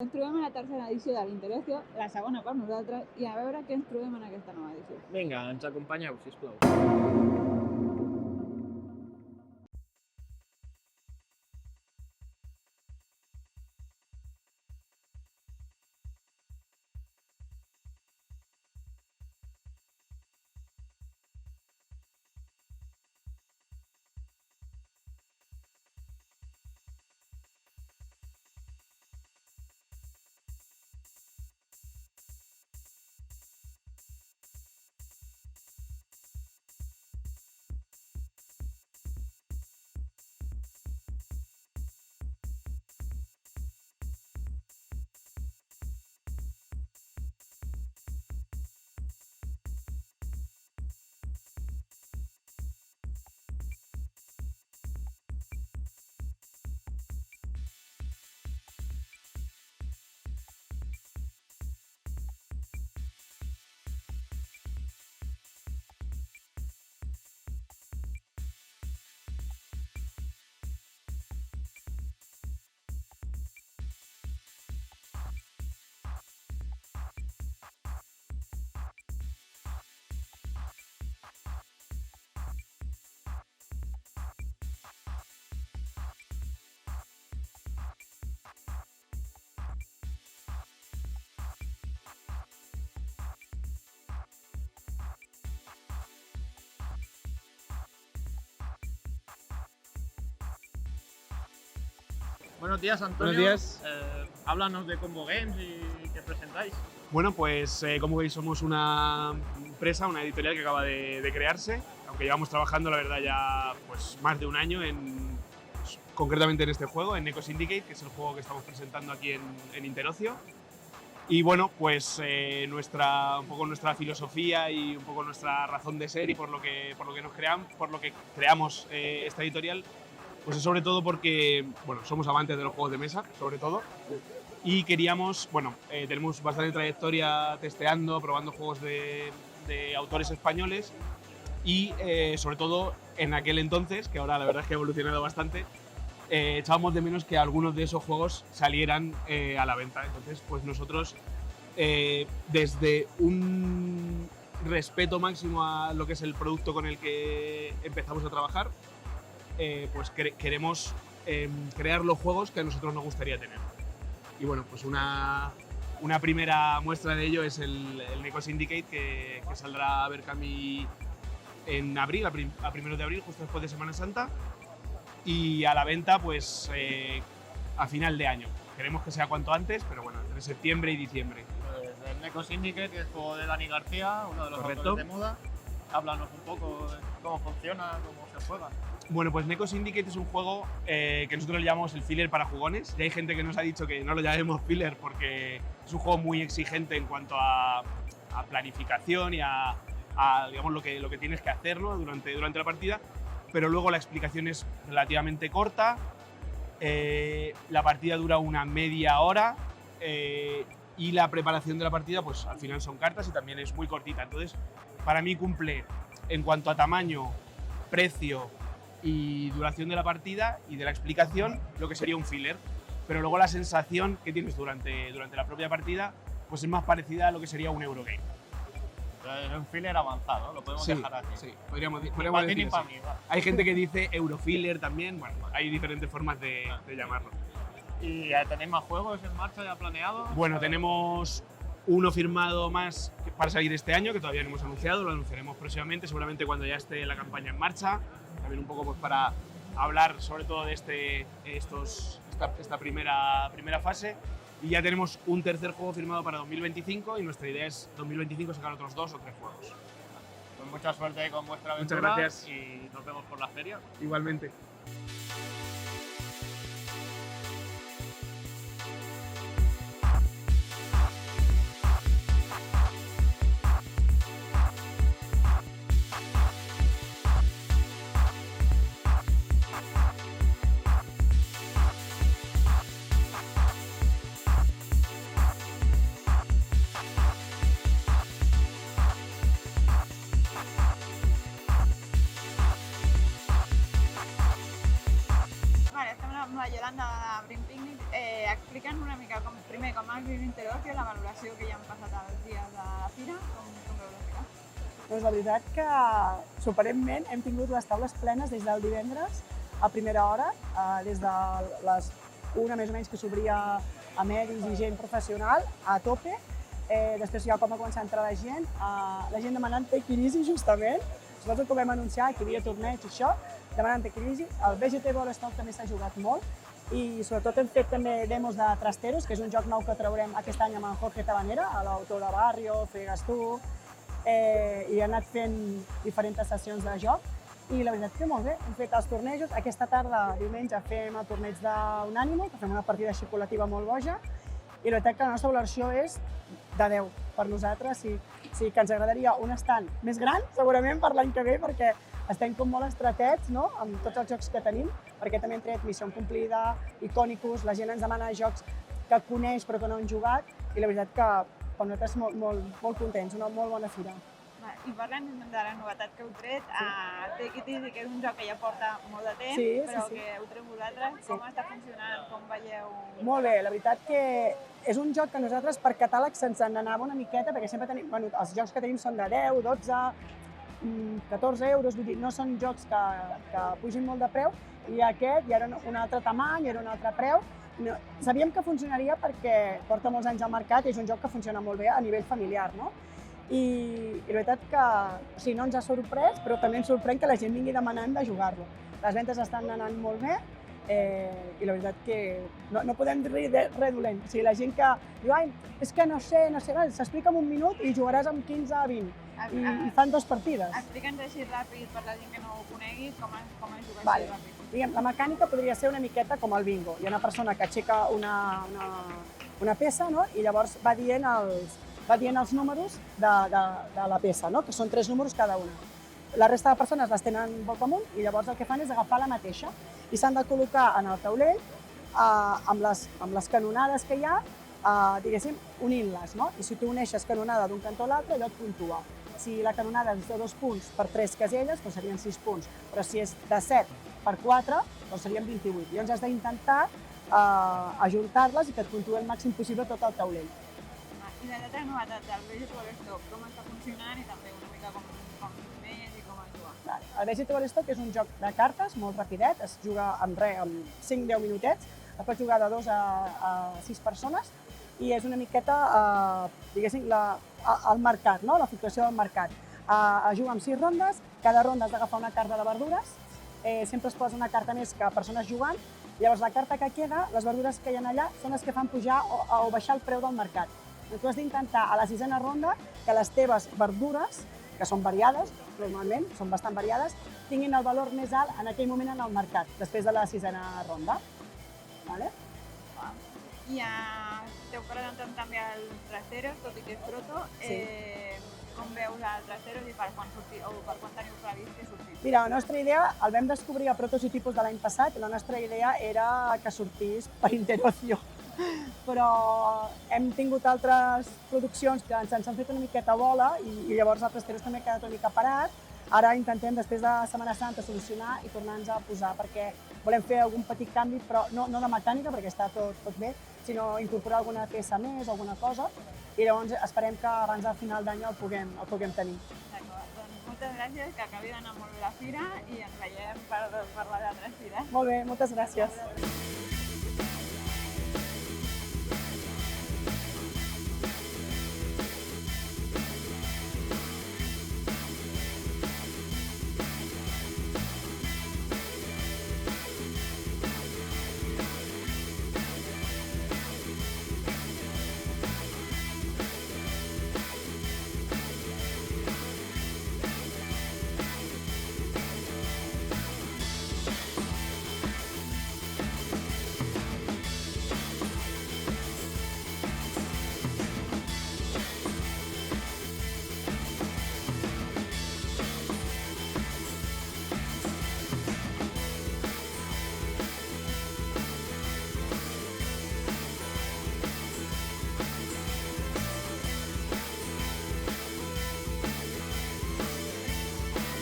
Ens trobem a la tercera edició de l'Interocio, la segona per nosaltres, i a veure què ens trobem en aquesta nova edició. Vinga, ens acompanyeu, sisplau. Buenos días, Antonio. Buenos días. Háblanos de Combo Games y qué presentáis. Bueno, pues como veis somos una empresa, una editorial que acaba de crearse, aunque llevamos trabajando la verdad ya pues más de un año concretamente en este juego, en Neko Syndicate, que es el juego que estamos presentando aquí en Interocio. Y bueno, pues un poco nuestra filosofía y un poco nuestra razón de ser y por lo que creamos esta editorial, pues es sobre todo porque bueno, somos amantes de los juegos de mesa, sobre todo, y queríamos, bueno, tenemos bastante trayectoria testeando, probando juegos de autores españoles y sobre todo en aquel entonces, que ahora la verdad es que ha evolucionado bastante, echábamos de menos que algunos de esos juegos salieran a la venta. Entonces, pues nosotros, desde un respeto máximo a lo que es el producto con el que empezamos a trabajar, pues queremos crear los juegos que a nosotros nos gustaría tener. Y bueno, pues una primera muestra de ello es el Neko Syndicate, que saldrá a Berkami en abril, a primeros de abril, justo después de Semana Santa, y a la venta pues a final de año. Queremos que sea cuanto antes, pero bueno, entre septiembre y diciembre. Pues el Neko Syndicate, que es el juego de Dani García, uno de los Correcto. autores de moda. Háblanos un poco de cómo funciona, cómo se juega. Bueno, pues Neko Syndicate es un juego que nosotros le llamamos el filler para jugones. Y hay gente que nos ha dicho que no lo llamemos filler porque es un juego muy exigente en cuanto a planificación y a digamos, lo que tienes que hacer, ¿no? durante la partida. Pero luego la explicación es relativamente corta. La partida dura una media hora. Y la preparación de la partida, pues al final son cartas y también es muy cortita. Entonces, para mí cumple en cuanto a tamaño, precio y duración de la partida y de la explicación lo que sería un filler. Pero luego la sensación que tienes durante la propia partida pues es más parecida a lo que sería un Eurogame. Es un filler avanzado, lo podemos dejar así. Sí, podríamos Ni decir para ti ni así. para mí, va. Hay gente que dice Eurofiller también, bueno, hay diferentes formas de llamarlo. ¿Y tenéis más juegos en marcha ya planeados? Bueno, tenemos uno firmado más para salir este año, que todavía no hemos anunciado, lo anunciaremos próximamente, seguramente cuando ya esté la campaña en marcha. También un poco pues, para hablar sobre todo de esta primera fase. Y ya tenemos un tercer juego firmado para 2025 y nuestra idea es 2025 sacar otros 2 o 3 juegos. Pues mucha suerte con vuestra aventura. Muchas gracias. Y nos vemos por la feria. Igualmente. Vale, estem amb la Yolanda de Brim Picnic. explica'ns una mica primer com has vist Interocio, la valoració que ja han passat els dies de la fira, com veus la fira? Doncs la veritat que sorprenentment hem tingut les taules plenes des del divendres a primera hora, des de les 1 més o menys que s'obria a medis i gent professional, a tope. Després ja com va començar a entrar la gent demanant Tequirisi justament. Nosaltres com vam anunciar que hi havia torneig i això, demanant Tequirisi. El VGT Ballstock també s'ha jugat molt i sobretot hem fet també demos de Trasteros, que és un joc nou que traurem aquest any amb en Jorge Tabanera, l'autor de Barrio, Fregas tu, i ha anat fent diferents sessions de joc. I la veritat que molt bé, hem fet els tornejos. Aquesta tarda, diumenge, fem el torneig d'Unànimo, que fem una partida xocolativa molt boja. I la veritat que la nostra valoració és de 10 per nosaltres. Sí que ens agradaria un stand més gran, segurament, per l'any que ve, perquè estem com molt estretets, no?, amb tots els jocs que tenim, perquè també hem tret Missió Complida, Iconicus, la gent ens demana jocs que coneix però que no han jugat, i la veritat que per nosaltres molt contents, una molt bona fira. I parlem de la novetat que heu tret, Take It Easy, que és un joc que ja porta molt de temps, però que heu tret vosaltres. Com està funcionant, com veieu? Molt bé, la veritat que és un joc que nosaltres per catàleg se'ns n'anava una miqueta, perquè sempre tenim, els jocs que tenim són de 10, 12, 14 euros, vull dir, no són jocs que pugin molt de preu, i aquest ja era un altre tamany, era un altre preu. Sabíem que funcionaria perquè porta molts anys al mercat i és un joc que funciona molt bé a nivell familiar, no? I la veritat que no ens ha sorprès, però també ens sorprèn que la gent vingui demanant de jugar-lo. Les ventes estan anant molt bé i la veritat que no podem dir res dolent. O sigui, la gent que diu, ai, és que no sé, s'explica en un minut i jugaràs amb 15 a 20 i fan 2 partides. Explica'ns així ràpid per la gent que no ho conegui com es juga Vale. així ràpid. Diguem, la mecànica podria ser una miqueta com el bingo. Hi ha una persona que aixeca una peça, no?, i llavors va dient els números de la peça, no?, que són 3 números cada una. La resta de persones les tenen boca amunt i llavors el que fan és agafar la mateixa i s'han de col·locar en el taulell amb les canonades que hi ha, diguéssim, unint-les, no? I si tu uneixes canonada d'un cantó a l'altre, allò et puntua. Si la canonada és de 2 punts per 3 caselles, doncs serien 6 punts, però si és de 7 per 4, doncs serien 28. Llavors has d'intentar ajuntar-les i que et puntuï el màxim possible tot el taulell. I l'altra novetat del VGT Ballstock, com està funcionant i també una mica com més i com es juga. El VGT Ballstock és un joc de cartes molt rapidet, es juga amb 5-10 minutets, es pot jugar de 2 a 6 persones i és una miqueta, diguéssim, el mercat, no?, la fluctuació del mercat. Es juga amb 6 rondes, cada ronda has d'agafar una carta de verdures, sempre es posa una carta més que persones jugant, llavors la carta que queda, les verdures que hi ha allà, són les que fan pujar o baixar el preu del mercat. Tu has d'intentar a la 6a ronda que les teves verdures, que són variades, normalment, són bastant variades, tinguin el valor més alt en aquell moment en el mercat, després de la 6a ronda. Vale? I esteu presentant també el Trasteros, tot i que és proto. Com veus el Trasteros i per quan teniu previst que sortís? Mira, la nostra idea, el vam descobrir a Prototipus de l'any passat i la nostra idea era que sortís per Interocio. Però hem tingut altres produccions que ens han fet una miqueta bola i llavors el Trasteros també ha quedat una mica parat. Ara intentem, després de Setmana Santa, solucionar i tornar-nos a posar, perquè volem fer algun petit canvi, però no de mecànica, perquè està tot bé, sinó incorporar alguna peça més o alguna cosa, i llavors esperem que abans del final d'any el puguem tenir. D'acord, doncs moltes gràcies, que acabi d'anar molt bé la fira i ens veiem per parlar d'altres fires. Molt bé, moltes gràcies.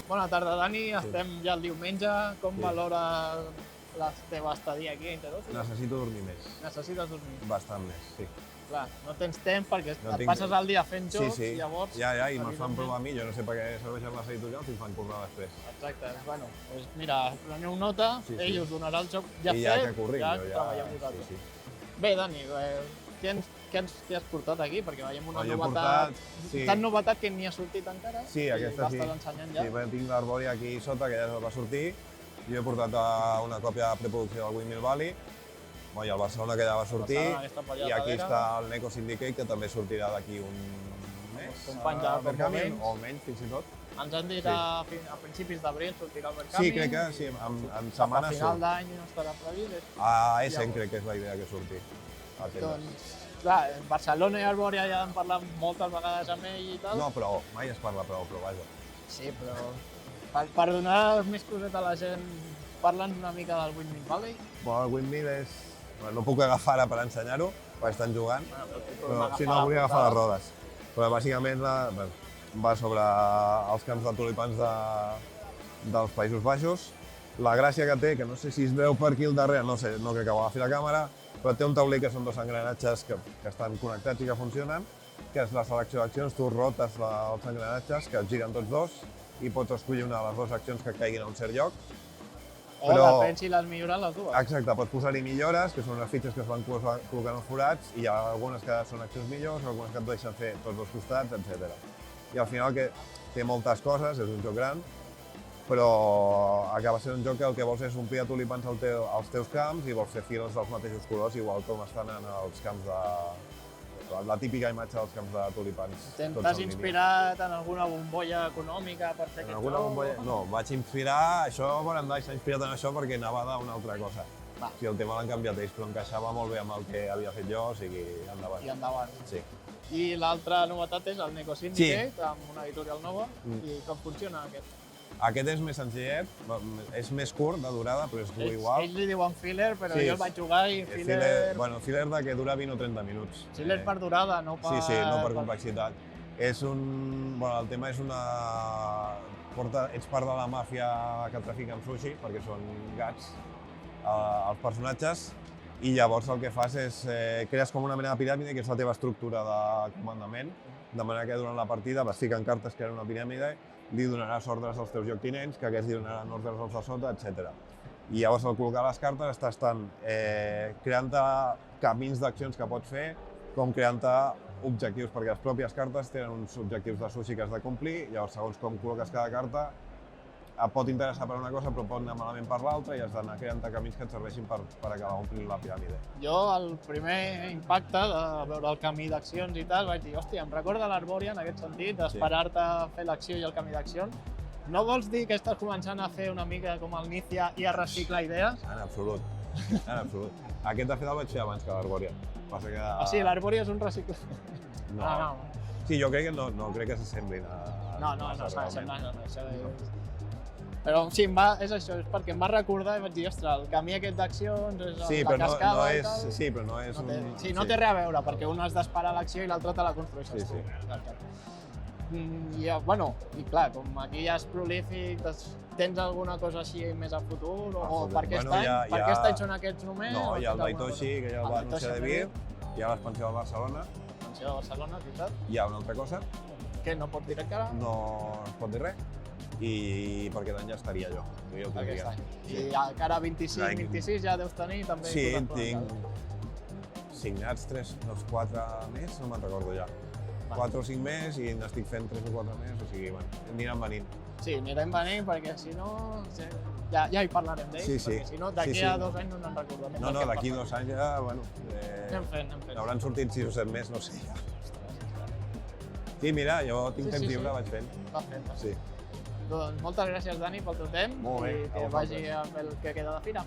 Bona tarda, Dani. Estem ja el diumenge. Com valora la teva estadía aquí a Interoci? Necessito dormir més. Necessites dormir. Bastant més, sí. Clar, no tens temps perquè No et tinc- passes el dia fent Sí, jocs sí. i llavors... I me'ls fan provar a mi, jo no sé per què serveixen les editorials i em fan currar després. Exacte, bueno, doncs mira, preneu nota, Sí, sí. ell us donarà el joc ja I ja fet, que corrim, ja jo ja... treballeu vosaltres. Sí. Bé, Dani, què has portat aquí? Perquè veiem una Jo he novetat, portat... Sí, tan novetat que ni ha sortit encara. sí, aquesta sí. I l'estàs ensenyant ja. Sí, perquè tinc l'Arbòria aquí sota, que ja va sortir. Jo he portat una còpia de preproducció del Windmill Valley, i el Barcelona, que ja va sortir, Barcelona, aquesta per allà i aquí darrere. està el Neco Syndicate, que també sortirà d'aquí un mes. companys de Pergament, Pergament. o menys, fins i tot. Ens han dit Sí. a principis d'abril sortirà el Verkami. Sí, crec que sí, en setmana A final surt. d'any no estarà previst. A Essen Llavors. crec que és la idea que surti. A tendes. Doncs, clar, Barcelona i Arbòria ja en parlat moltes vegades amb ell i tal. No, però mai es parla prou, però vaja. Sí, però per donar més coset a la gent, parla'ns una mica del Windmill Valley. Bueno, el Windmill és... Bueno, no puc agafar ara per ensenyar-ho, perquè estan jugant, però si no, volia agafar les rodes. Però bàsicament va sobre els camps de tulipans dels Països Baixos. La gràcia que té, que no sé si es veu per aquí al darrere, no sé, no crec que ho agafi la càmera, però té un taulell que són dos engranatges que estan connectats i que funcionen, que és la selecció d'accions, tu rotes els engranatges, que es giren tots dos, i pots escollir una de les dues accions que caiguin a un cert lloc. O depèn si les milloren les dues. Exacte, pots posar-hi millores, que són les fitxes que es van col·locant als forats, i hi ha algunes que són accions millors, algunes que et deixen fer tots dos costats, etc. I al final que té moltes coses, és un joc gran, però acaba sent un joc que el que vols és omplir de tulipans als teus camps i vols fer files dels mateixos colors, igual com estan en els camps la típica imatge dels camps de tulipans. T'has inspirat en alguna bombolla econòmica per fer En aquest alguna joc? bombolla? No, vaig inspirar, això, Borandai s'ha inspirat en això perquè anava d'una altra cosa. Va. O sigui, el tema l'han canviat ells, però encaixava molt bé amb el que havia fet jo, o sigui, endavant. I endavant. Sí. I l'altra novetat és el Neco Syndicate, amb una editorial nova. I com funciona aquest? Aquest és més senzillet, és més curt de durada, però és igual. Ells li diuen filler, però Sí, jo el vaig jugar i Filler, bueno, filler de que dura 20 o 30 minuts. Filler per durada, no per... Sí, no per complexitat. És un... Bueno, el tema és una... Ets part de la màfia que trafica amb sushi, perquè són gats, els personatges, i llavors el que fas és crees com una mena de piràmide, que és la teva estructura de comandament, de manera que durant la partida vas ficant cartes que eren una piràmide, li donaràs ordres als teus lloctinents, que aquests li donaran ordres als de sota, etc. I llavors al col·locar les cartes estàs tant creant-te camins d'accions que pots fer, com creant-te objectius, perquè les pròpies cartes tenen uns objectius de sushi que has de complir, llavors segons com col·loques cada carta et pot interessar per una cosa però pot anar malament per l'altra i has d'anar creant-te camins que et serveixin per acabar omplint la piràmide. Jo, el primer impacte de veure el camí d'accions i tal, vaig dir, hòstia, em recorda l'Arbòria en aquest sentit, d'esperar-te a fer l'acció i el camí d'accions. No vols dir que estàs començant a fer una mica com el Nícia i a reciclar idees? En absolut, en absolut. Aquest de fet el vaig fer abans que l'Arbòria. Passa que... O sigui, l'Arbòria és un reciclat. No. Sí, jo crec que no crec que s'assemblin a... No, s'ha de... Però sí, és això, és perquè em va recordar i vaig dir, ostres, el camí aquest d'accions, és la cascada i tal... Sí, però no és un... Sí, no té res a veure, perquè un has d'esperar l'acció i l'altre te la construeixes tu. I, bueno, i clar, com aquí ja és prolífic, tens alguna cosa així més a futur? O per aquest any? Per aquest any són aquests només? No, hi ha el Daitoshi, que ja el va anunciar de Vir, hi ha l'expansió de Barcelona. L'expansió de Barcelona, veritat? Hi ha una altra cosa. Què, no pots dir encara? No es pot dir res. I per aquest any ja estaria jo. Jo aquest any. I encara 25-26 ja deus tenir també? Sí, tinc signats 4 més, no me'n recordo ja. 4 o 5 més i n'estic fent 3 o 4 més, o sigui, bueno, aniran venint. Sí, anirem venint perquè si no... Ja hi parlarem d'ells, perquè si no, d'aquí a 2 anys no n'en recordarem. No, d'aquí 2 anys ja, bueno... Anem fent. N'hauran sortit 6 o 7 més, no sé ja. Sí, mira, jo tinc temps lliure, vaig fent. Vas fent. Sí. Doncs moltes gràcies, Dani, pel teu temps i que vagi amb el que queda de fira.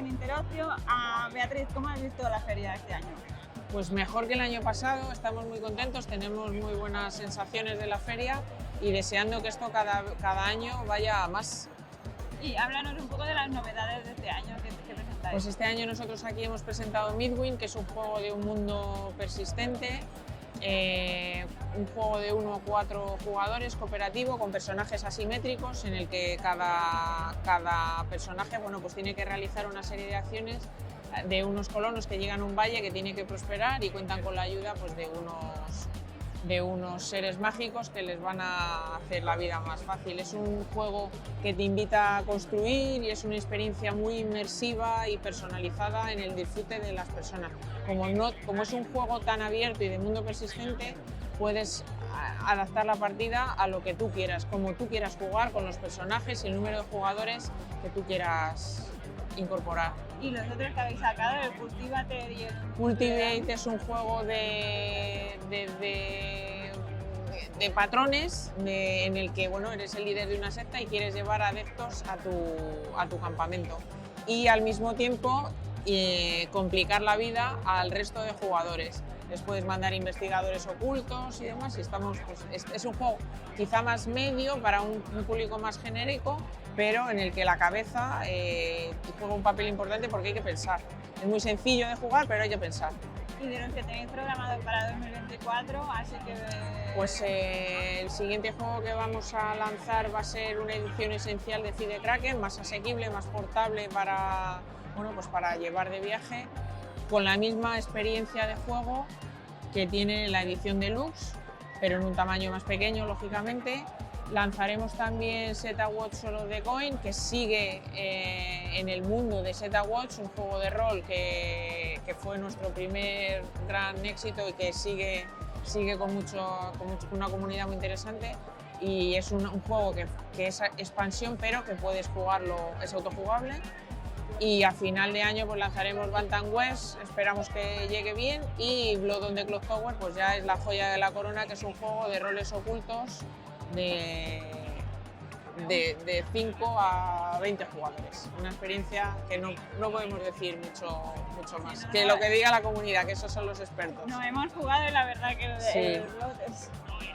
en Interocio. Beatriz, ¿cómo has visto la feria este año? Pues mejor que el año pasado, estamos muy contentos, tenemos muy buenas sensaciones de la feria y deseando que esto cada año vaya a más. Y háblanos un poco de las novedades de este año que presentáis. Pues este año nosotros aquí hemos presentado Midwin, que es un juego de un mundo persistente, un juego de 1 a 4 jugadores cooperativo con personajes asimétricos en el que cada personaje pues tiene que realizar una serie de acciones de unos colonos que llegan a un valle que tiene que prosperar y cuentan con la ayuda pues, de unos seres mágicos que les van a hacer la vida más fácil. Es un juego que te invita a construir y es una experiencia muy inmersiva y personalizada en el disfrute de las personas. Como es un juego tan abierto y de mundo persistente, puedes adaptar la partida a lo que tú quieras, como tú quieras jugar, con los personajes y el número de jugadores que tú quieras incorporar. ¿Y los otros que habéis sacado, el Cultivate y el... Cultivate es un juego de patrones en el que eres el líder de una secta y quieres llevar adeptos a tu campamento y al mismo tiempo complicar la vida al resto de jugadores. Les puedes mandar investigadores ocultos y demás y es un juego quizá más medio para un público más genérico, pero en el que la cabeza juega un papel importante porque hay que pensar. Es muy sencillo de jugar, pero hay que pensar. Y de los que tenéis programados para 2024, así que... Pues el siguiente juego que vamos a lanzar va a ser una edición esencial de Cide Kraken, más asequible, más portable para llevar de viaje, con la misma experiencia de juego que tiene la edición deluxe, pero en un tamaño más pequeño, lógicamente. Lanzaremos también Zeta Watch Solo the Coin, que sigue en el mundo de Zeta Watch, un juego de rol que fue nuestro primer gran éxito y que sigue con una comunidad muy interesante. Y es un juego que es expansión, pero que puedes jugarlo, es autojugable. Y a final de año pues lanzaremos Bantam West, esperamos que llegue bien, y Blood on the Clock Tower pues ya es la joya de la corona, que es un juego de roles ocultos de 5 a 20 jugadores. Una experiencia que no podemos decir mucho más, que lo que diga la comunidad, que esos son los expertos. No hemos jugado y la verdad que el Blood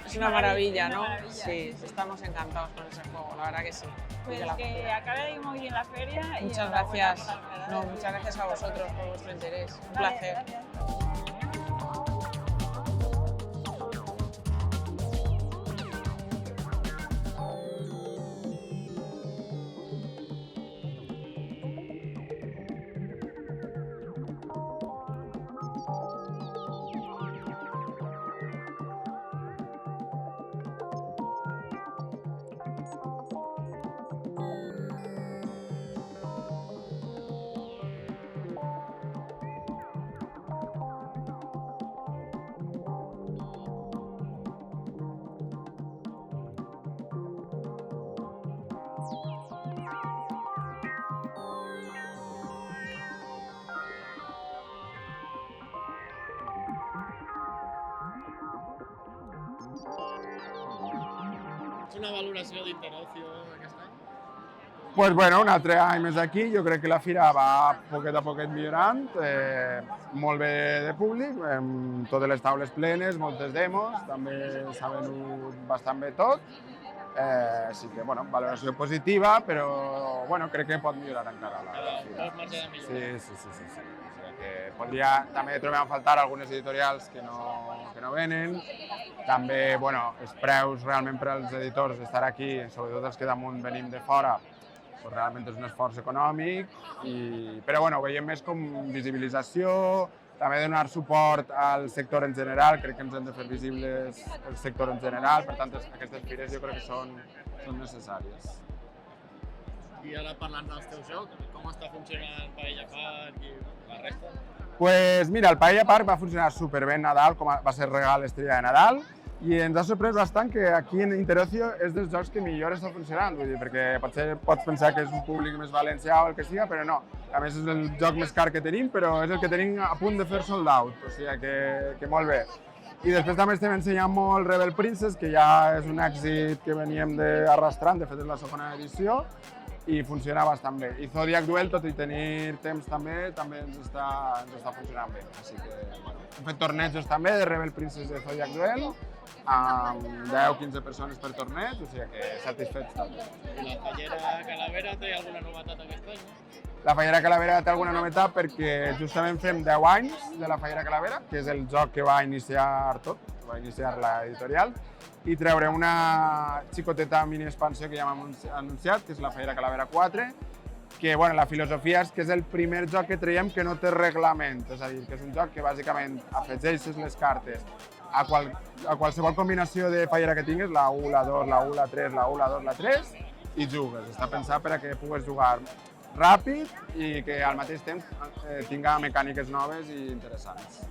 es una maravilla, ¿no? Maravilla, sí, estamos encantados con ese juego, la verdad que sí. Pues que acabe de ir muy bien la feria. Muchas gracias. Muchas gracias a vosotros por vuestro interés. Un placer. Gracias. Una valoració d'Interocio aquest any? Pues bueno, un altre any més aquí, jo crec que la fira va poquet a poquet millorant, molt bé de públic, totes les taules plenes, moltes demos, també s'ha venut bastant bé tot, així que, bueno, valoració positiva, però, bueno, crec que pot millorar encara la fira. Marge de millora. Sí. O sigui que podria, també trobem a faltar algunes editorials que no venen, també, bueno, els preus realment per als editors d'estar aquí, sobretot els que damunt venim de fora, pues realment és un esforç econòmic, però bueno, ho veiem més com visibilització, també donar suport al sector en general, crec que ens hem de fer visibles el sector en general, per tant aquestes fires jo crec que són necessàries. I ara parlant dels teus jocs, com està funcionant el Paella Park i la resta? Pues mira, el Paella Park va funcionar superbé en Nadal, com va ser regal estrella de Nadal, i ens ha sorprès bastant que aquí en Interocio és dels jocs que millor està funcionant, vull dir, perquè potser pots pensar que és un públic més valencià o el que siga, però no. A més és el joc més car que tenim, però és el que tenim a punt de fer sold out, o sigui que molt bé. I després també estem ensenyant molt Rebel Princess, que ja és un èxit que veníem arrastrant, de fet és la segona edició, i funciona bastant bé. I Zodiac Duel, tot i tenir temps també ens està funcionant bé. Així que, bueno, hem fet tornejos també de Rebel Princess de Zodiac Duel, amb 10-15 persones per torneig, o sigui que satisfets també. I la Fallera Calavera té alguna novetat aquest any? La Fallera Calavera té alguna novetat perquè justament fem 10 anys de la Fallera Calavera, que és el joc que va iniciar tot, que va iniciar l'editorial, i treure una xicoteta mini expansió que ja hem anunciat, que és la Fallera Calavera 4, que bueno, la filosofia és que és el primer joc que traiem que no té reglament, és a dir, que és un joc que bàsicament afegeixes les cartes a qualsevol combinació de fallera que tingues, la 1, la 2, la 1, la 3, la 1, la 2, la 3, i jugues. Està pensat per a que puguis jugar ràpid i que al mateix temps tinga mecàniques noves i interessants.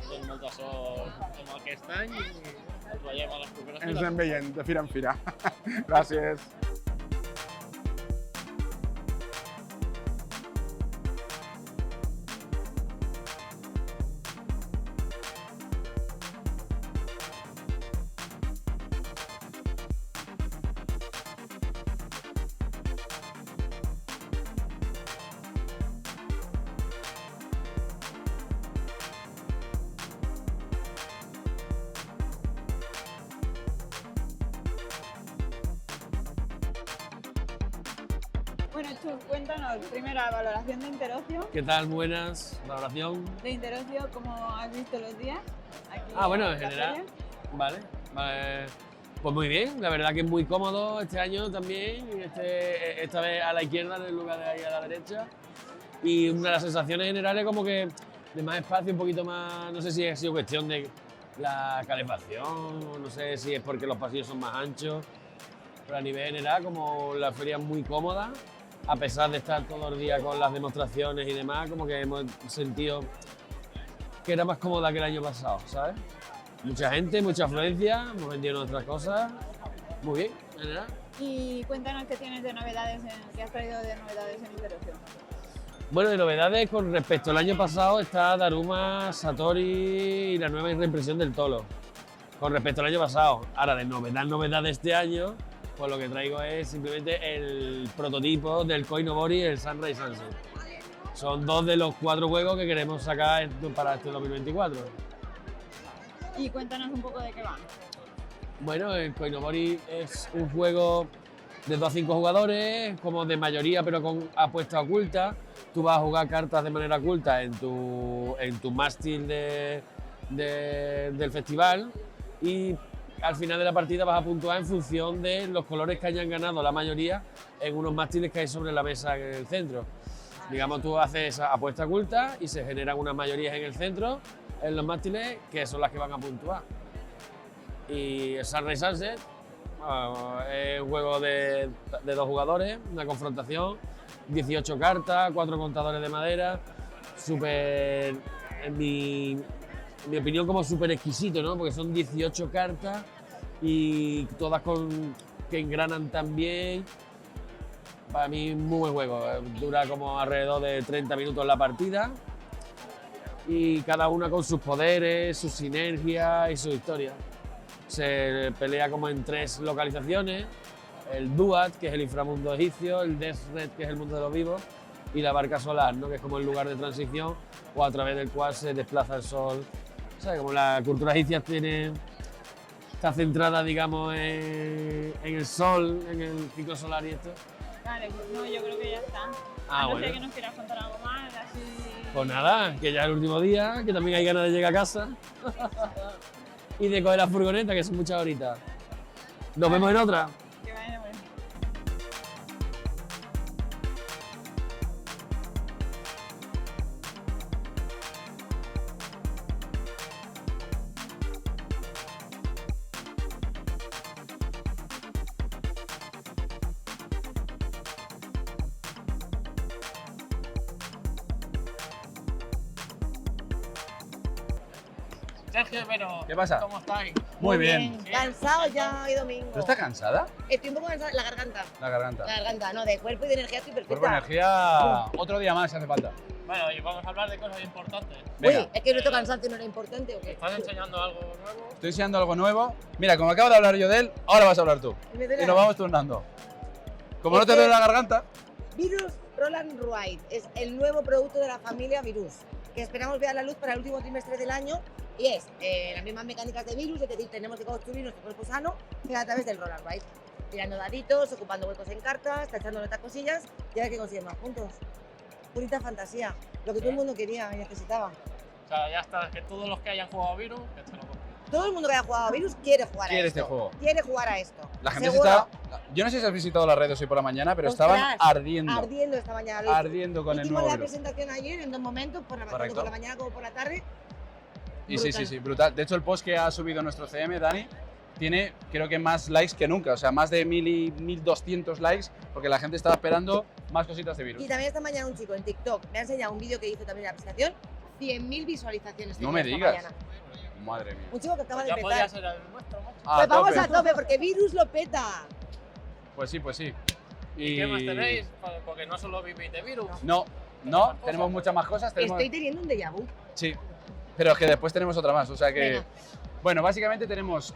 Doncs molta sort amb aquest any i ens veiem a les properes Ens anem veient de fira en fira. Gràcies. Bueno, Chus, cuéntanos, primera valoración de Interocio. ¿Qué tal? Buenas, valoración. De Interocio, ¿cómo has visto los días? Aquí Bueno, en la general, feria. vale. Pues muy bien, la verdad que es muy cómodo este año también, esta vez a la izquierda en lugar de ahí a la derecha. Y una de las sensaciones generales como que de más espacio, un poquito más, no sé si ha sido cuestión de la calefacción, no sé si es porque los pasillos son más anchos, pero a nivel general como la feria es muy cómoda, a pesar de estar todo el día con las demostraciones y demás, como que hemos sentido que era más cómoda que el año pasado, ¿sabes? Mucha gente, mucha afluencia, hemos vendido nuestras cosas, muy bien, en general. Y cuéntanos qué tienes de novedades, qué has traído de novedades en Interocio. Bueno, de novedades con respecto al año pasado está Daruma, Satori y la nueva reimpresión del Tolo. Con respecto al año pasado. Ahora, de novedad de este año, pues lo que traigo es simplemente el prototipo del Koinobori y el Sunrise Sunset. Son 2 de los 4 juegos que queremos sacar para este 2024. Y cuéntanos un poco de qué van. Bueno, el Koinobori es un juego de 2 a 5 jugadores, como de mayoría pero con apuesta oculta. Tú vas a jugar cartas de manera oculta en tu mástil del festival y al final de la partida vas a puntuar en función de los colores que hayan ganado la mayoría en unos mástiles que hay sobre la mesa en el centro. Digamos, tú haces esa apuesta oculta y se generan unas mayorías en el centro, en los mástiles, que son las que van a puntuar. Y el Sunrise Sunset es un juego de 2 jugadores, una confrontación, 18 cartas, 4 contadores de madera, súper, en mi opinión, como súper exquisito, ¿no? Porque son 18 cartas y todas que engranan tan bien. Para mí, muy buen juego. Dura como alrededor de 30 minutos la partida y cada una con sus poderes, sus sinergias y su historia. Se pelea como en 3 localizaciones: el Duat, que es el inframundo egipcio, el Desret, que es el mundo de los vivos, y la barca solar, ¿no? Que es como el lugar de transición o a través del cual se desplaza el sol. O sea, como la cultura egipcia está centrada, digamos, en el sol, en el ciclo solar y esto. Vale, pues no, yo creo que ya está. Ah, no bueno. sé que nos quieras contar algo más, así... Pues nada, que ya es el último día, que también hay ganas de llegar a casa y de coger la furgoneta, que son muchas horitas. Nos vemos en otra. Que vaya bien. Sergio, pero ¿Qué pasa? ¿cómo estáis? Muy bien. Cansado ya hoy domingo. ¿Tú estás cansada? Estoy un poco cansada. La garganta. La garganta. La garganta, no, de cuerpo y de energía estoy perfecta. Cuerpo, energía, otro día más si hace falta. Bueno, y vamos a hablar de cosas importantes. Venga. Uy, es que nuestro cansancio no era importante o qué. ¿Estás enseñando algo nuevo? Estoy enseñando algo nuevo. Mira, como acabo de hablar yo de él, ahora vas a hablar tú. Me duele Y la- nos vamos turnando. Como no te duele la garganta. Virus Roll and Ride es el nuevo producto de la familia Virus, que esperamos ver a la luz para el último trimestre del año y es las mismas mecánicas de Virus, es decir, tenemos que construir nuestro cuerpo sano, pero a través del Roll and Ride, tirando daditos, ocupando huecos en cartas, tachando nuestras cosillas y a ver qué consiguen más puntos. Purita fantasía, lo que todo el mundo quería y necesitaba. O sea, ya está, que todos los que hayan jugado a Virus, que te lo compren. Todo el mundo que haya jugado a Virus quiere jugar a Quiere esto. este juego. Quiere jugar a esto. La gente se ¿Seguro? está... Yo no sé si has visitado las redes hoy por la mañana, pero Ostras, estaban ardiendo. Ardiendo esta mañana. Lo Ardiendo con el hicimos nuevo la virus. presentación ayer en 2 momentos, tanto Correcto. por la mañana como por la tarde. Y sí, Brutal. sí, brutal. De hecho, el post que ha subido nuestro CM, Dani, tiene creo que más likes que nunca. O sea, más de 1000 y 1200 likes, porque la gente estaba esperando más cositas de virus. Y también esta mañana un chico en TikTok me ha enseñado un vídeo que hizo también la presentación. 100.000 visualizaciones. No tenía me esta digas. mañana. Madre mía. Un chico que acaba de Ya podría empezar. ser el nuestro, macho. A Pues vamos tope. a tope porque Virus lo peta. Pues sí, pues sí. ¿Y qué más tenéis? Porque no solo vivís de Virus. No, no, tenemos muchas más cosas. Tenemos... Estoy teniendo un déjà vu. Sí, pero es que después tenemos otra más, o sea que... Venga. Bueno, básicamente tenemos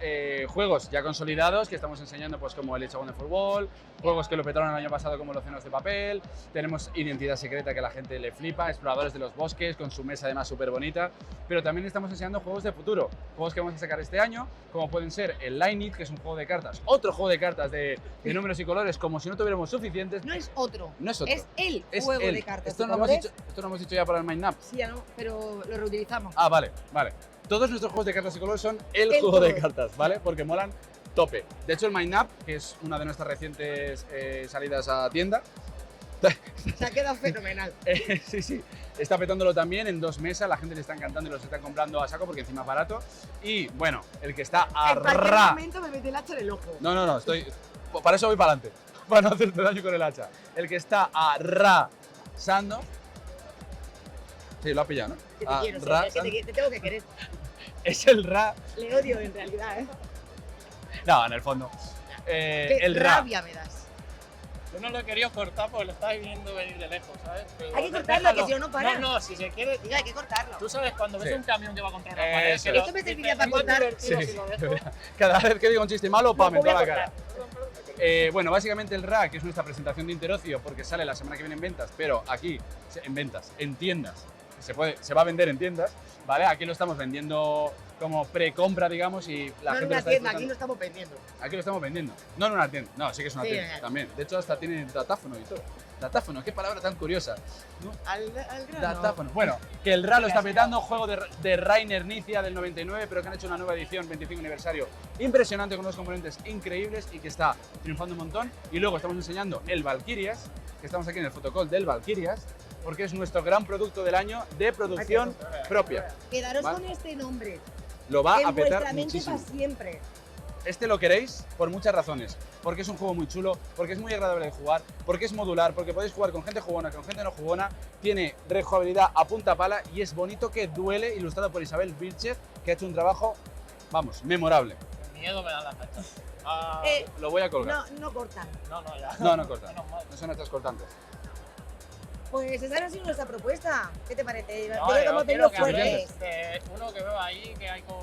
juegos ya consolidados que estamos enseñando, pues como el Echagon de Fútbol, juegos que lo petaron el año pasado como los Océanos de Papel, tenemos Identidad Secreta que a la gente le flipa, Exploradores de los Bosques con su mesa además súper bonita, pero también estamos enseñando juegos de futuro, juegos que vamos a sacar este año, como pueden ser el Line It, que es un juego de cartas, otro juego de cartas de números y colores, como si no tuviéramos suficientes. No es otro. No es otro. Es el Es juego él. de cartas. Esto y no, colores. esto no hemos dicho ya para el Mind Up. Sí, ya no, pero lo reutilizamos. Ah, vale, vale. Todos nuestros juegos de cartas y colores son el El juego de juego. cartas, ¿vale? Porque molan tope. De hecho, el Mind Up, que es una de nuestras recientes salidas a tienda, Se ha quedado fenomenal. sí, sí, está petándolo también en 2 mesas, la gente le está encantando y los está comprando a saco porque encima es barato. Y bueno, el que está a En cualquier ra... momento me mete el hacha en el ojo. No, estoy... Para eso voy para adelante, para no hacerte daño con el hacha. El que está arrasando... Sí, lo ha pillado, ¿no? Que te quiero, sí, es que te tengo que querer. Es el ra... Le odio en realidad, ¿eh? No, en el fondo. Qué El ra... rabia me das. Yo no lo he querido cortar porque lo estáis viendo venir de lejos, ¿sabes? Pero Hay que cortarlo, que si no, no para. No, si se quiere... Diga, hay que cortarlo. Tú sabes cuando ves Sí. un camión que va contra una pared... Eso. que lo- Esto me serviría dices, para "Es muy cortar". divertido Sí, si lo dejo". cada vez que digo un chiste malo, pam, No, en toda la voy a cara. Bueno, básicamente el RA, que es nuestra presentación de Interocio, porque sale la semana que viene en ventas, pero aquí, en ventas, en tiendas, se va a vender en tiendas, ¿vale? Aquí lo estamos vendiendo como precompra, digamos, y la No en gente lo una está tienda, aquí disfrutando. lo estamos vendiendo. Aquí lo estamos vendiendo. No en una tienda, no, sí que es una Sí, tienda también. De hecho, hasta tiene datáfono y todo. Datáfono, qué palabra tan curiosa. ¿No? Al grano. Datáfono. Bueno, que el RA lo está petando, juego de Rainer Nicia del 99, pero que han hecho una nueva edición, 25 aniversario, impresionante con unos componentes increíbles y que está triunfando un montón. Y luego estamos enseñando el Valkyrias, que estamos aquí en el fotocall del Valkyrias, porque es nuestro gran producto del año de producción propia. Quedaros ¿Vale? con este nombre. Lo va en a petar vuestra mente muchísimo. para siempre. Este lo queréis por muchas razones. Porque es un juego muy chulo, porque es muy agradable de jugar, porque es modular, porque podéis jugar con gente jugona, con gente no jugona, tiene rejugabilidad a punta pala y es bonito que duele, ilustrado por Isabel Vilchez, que ha hecho un trabajo, vamos, memorable. Miedo me dan las cartas. Ah, Lo voy a colgar. No cortan. no, ya. No corta. Menos mal. No son estas cortantes. Pues esa ha sido nuestra propuesta. ¿Qué te parece? No, Yo creo que yo hemos quiero tenido que hables fuertes. de uno que veo ahí, que hay con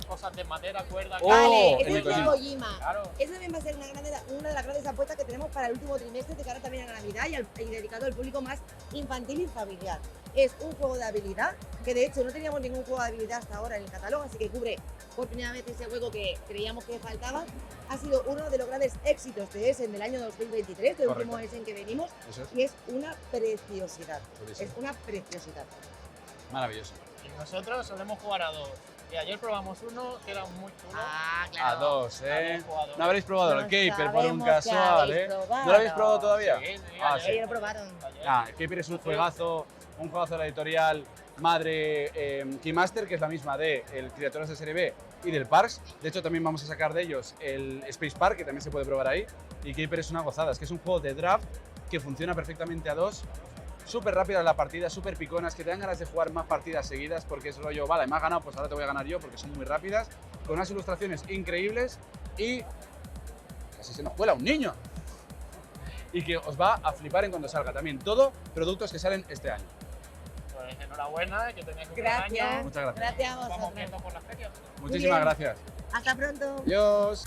cosas de madera, cuerda... Oh, Vale, en ese el es Kojima. el Kojima. Claro. Esa también va a ser una de las grandes apuestas que tenemos para el último trimestre de cara también a la Navidad y dedicado al público más infantil y familiar. Es un juego de habilidad, que de hecho no teníamos ningún juego de habilidad hasta ahora en el catálogo, así que cubre por primera vez ese juego que creíamos que faltaba. Ha sido uno de los grandes éxitos de Essen del año 2023, del último Correcto. Essen que venimos, Eso es. y es una preciosidad. Chulísimo. Es una preciosidad. Maravilloso. Y nosotros solemos jugar a 2. Y ayer probamos uno que era muy chulo. Ah, A 2, Habéis jugado. No habréis probado el No Caper por un sabemos que casual, habéis probado. ¿No lo habéis probado todavía? Sí, sí, Ah, ayer. sí. Ayer lo probaron. Ah, el Caper es un juegazo de la editorial madre Keymaster, que es la misma de el Criaturas de Serie B y del Parks. De hecho, también vamos a sacar de ellos el Space Park, que también se puede probar ahí. Y Caper es una gozada, es que es un juego de draft que funciona perfectamente a 2. Súper rápidas las partidas, súper piconas, que te dan ganas de jugar más partidas seguidas porque es rollo, vale, me has ganado, pues ahora te voy a ganar yo porque son muy rápidas, con unas ilustraciones increíbles y casi se nos cuela un niño. Y que os va a flipar en cuando salga también. Todo productos que salen este año. Pues enhorabuena, que tenéis un buen Gracias. año. Muchas gracias. Gracias a Nos vamos vosotros. viendo por las ferias. Muchísimas bien. gracias. Hasta pronto. Adiós.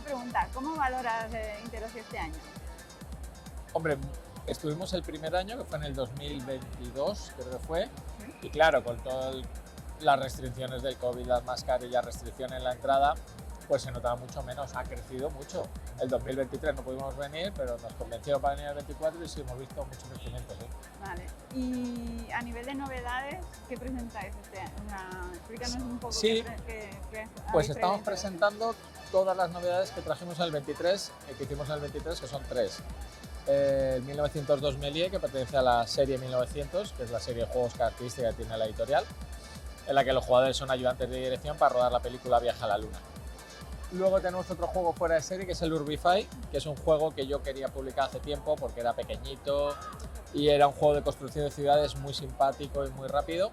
una pregunta, ¿cómo valoras Interocio este año? Hombre, estuvimos el primer año, que fue en el 2022, creo que fue, y claro, con todas las restricciones del COVID, las mascarillas, restricciones en la entrada, pues se notaba mucho menos, ha crecido mucho. El 2023 no pudimos venir, pero nos convencieron para venir el 24 y sí hemos visto mucho crecimiento, sí. Vale, y a nivel de novedades, ¿qué presentáis este año? Explícanos un poco Sí, qué pues estamos presentando todas las novedades que trajimos en el 23, que hicimos en el 23, que son 3. El 1902 Méliès, que pertenece a la serie 1900, que es la serie de juegos característica que tiene la editorial, en la que los jugadores son ayudantes de dirección para rodar la película Viaje a la Luna. Luego tenemos otro juego fuera de serie que es el Urbify, que es un juego que yo quería publicar hace tiempo porque era pequeñito y era un juego de construcción de ciudades muy simpático y muy rápido.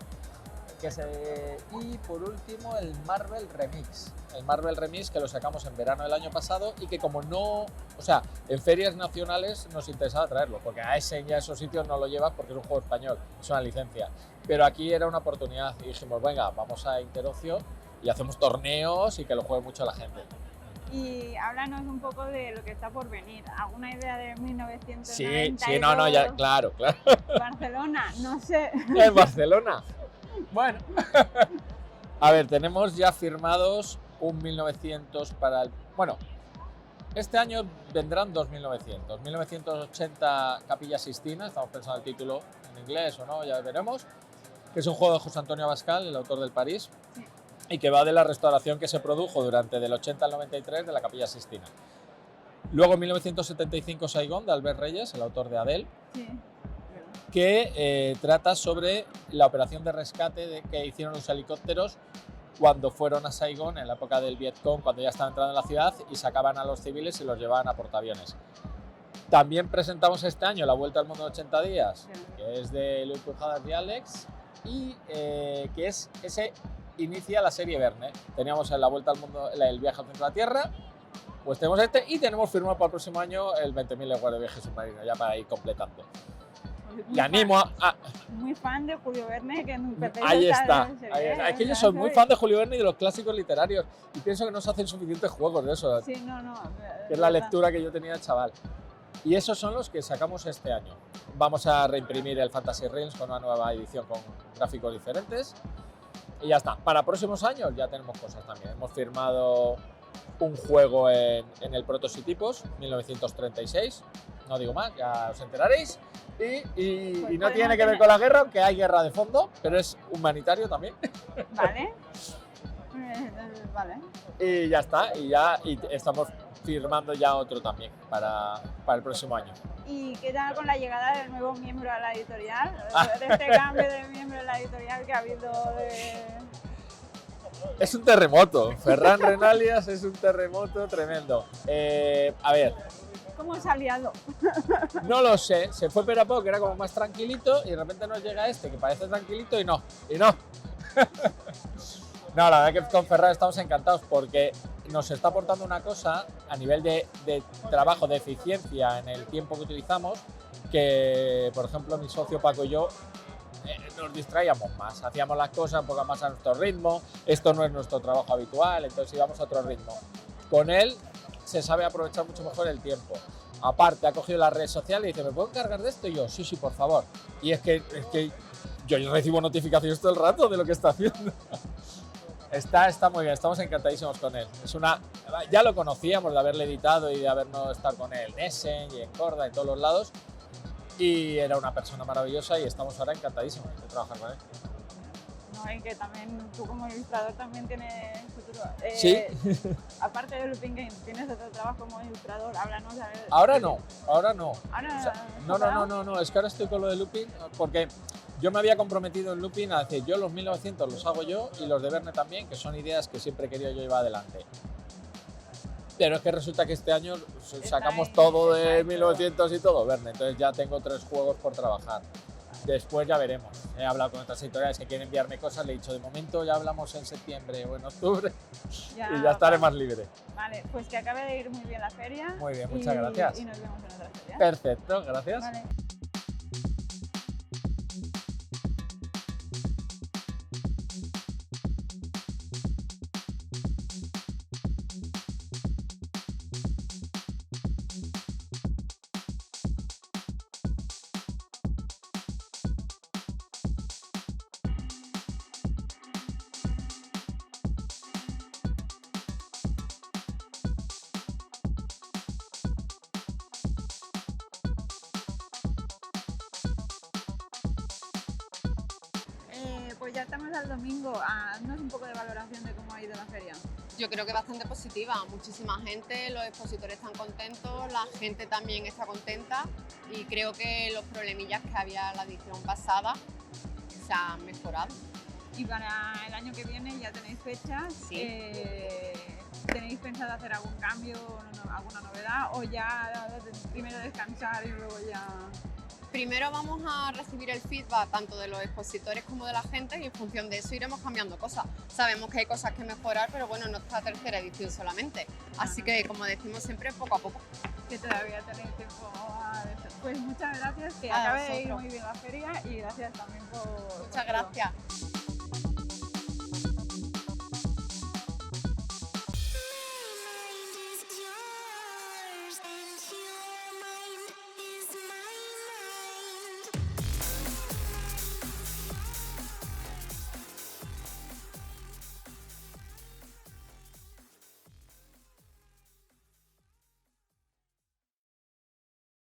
Y por último el Marvel Remix. El Marvel Remix que lo sacamos en verano del año pasado y que como no... O sea, en ferias nacionales nos interesaba traerlo, porque a Essen y a esos sitios no lo llevas porque es un juego español, es una licencia. Pero aquí era una oportunidad y dijimos, venga, vamos a Interocio y hacemos torneos y que lo juegue mucho la gente. Y háblanos un poco de lo que está por venir. ¿Alguna idea de 1992? Sí, no, ya, claro. Barcelona, no sé. ¿En Barcelona? Bueno. A ver, tenemos ya firmados un 1900 para el... Bueno, este año vendrán 2 1900. 1980 Capilla Sistina, estamos pensando el título en inglés o no, ya veremos. Que es un juego de José Antonio Abascal, el autor del París. Sí. Y que va de la restauración que se produjo durante del 80 al 93 de la Capilla Sistina. Luego en 1975 Saigón, de Albert Reyes, el autor de Adele, sí, que trata sobre la operación de rescate que hicieron los helicópteros cuando fueron a Saigón en la época del Vietcong, cuando ya estaban entrando en la ciudad y sacaban a los civiles y los llevaban a portaaviones. También presentamos este año La Vuelta al Mundo en 80 días, sí, que es de Louis Pujadas y Alex, y que es ese... inicia la serie Verne. Teníamos en La Vuelta al Mundo, el viaje al centro de la Tierra, pues tenemos este y tenemos firmado para el próximo año el 20.000 leguas de viaje submarino, ya para ir completando. Y animo a... Muy fan de Julio Verne, que ahí está. Es que yo soy muy fan de Julio Verne y de los clásicos literarios y pienso que no se hacen suficientes juegos de eso. Sí, no. Que es la lectura que yo tenía de chaval. Y esos son los que sacamos este año. Vamos a reimprimir el Fantasy Realms con una nueva edición con gráficos diferentes. Y ya está. Para próximos años ya tenemos cosas también. Hemos firmado un juego en el Prototipos 1936. No digo más, ya os enteraréis. Y no tiene que ver con la guerra, aunque hay guerra de fondo, pero es humanitario también. Vale. Vale. Y ya está. Y estamos firmando ya otro también para el próximo año. ¿Y qué tal con la llegada del nuevo miembro a la editorial? De este cambio de miembro a la editorial que ha habido de... Es un terremoto. Ferran Renalias es un terremoto tremendo. A ver. ¿Cómo se ha liado? No lo sé. Se fue Perapó, que era como más tranquilito, y de repente nos llega este, que parece tranquilito, y no. No, la verdad que con Ferran estamos encantados porque nos está aportando una cosa a nivel de trabajo, de eficiencia en el tiempo que utilizamos, que, por ejemplo, mi socio Paco y yo nos distraíamos más, hacíamos las cosas un poco más a nuestro ritmo, esto no es nuestro trabajo habitual, entonces íbamos a otro ritmo. Con él se sabe aprovechar mucho mejor el tiempo. Aparte, ha cogido las redes sociales y dice, ¿me puedo encargar de esto? Y yo, sí, por favor. Y es que yo recibo notificaciones todo el rato de lo que está haciendo. Está muy bien, estamos encantadísimos con él. Ya lo conocíamos de haberle editado y de habernos estado con él en Essen y en Corda, en todos los lados. Y era una persona maravillosa y estamos ahora encantadísimos de trabajar con él. No, y que también tú como ilustrador también tienes futuro. Sí. Aparte de Looping Games, ¿tienes otro trabajo como ilustrador? Háblanos a ver. Ahora no. No, es que ahora estoy con lo de Looping porque yo me había comprometido en Looping a decir, yo los 1900 los hago yo y los de Verne también, que son ideas que siempre he querido yo llevar adelante. Pero es que resulta que este año sacamos todo de 1900 y todo Verne, entonces ya tengo 3 juegos por trabajar. Después ya veremos. He hablado con otras editoriales que quieren enviarme cosas, le he dicho, de momento ya hablamos en septiembre o en octubre y ya estaré más libre. Vale, pues que acabe de ir muy bien la feria. Muy bien, muchas gracias. Y nos vemos en otra feria. Perfecto, gracias. Vale. pues ya estamos al domingo. Haznos un poco de valoración de cómo ha ido la feria. Yo creo que bastante positiva, muchísima gente, los expositores están contentos, la gente también está contenta y creo que los problemillas que había en la edición pasada se han mejorado. Y para el año que viene ya tenéis fechas. Sí. ¿Tenéis pensado hacer algún cambio, alguna novedad o ya primero descansar y luego ya...? Primero vamos a recibir el feedback tanto de los expositores como de la gente y en función de eso iremos cambiando cosas. Sabemos que hay cosas que mejorar, pero bueno, no es la tercera edición solamente. Así que, como decimos siempre, poco a poco. Que todavía tenéis tiempo a esto. Pues muchas gracias, que A acabe de ir vosotros. muy bien la feria y gracias también por... Muchas gracias.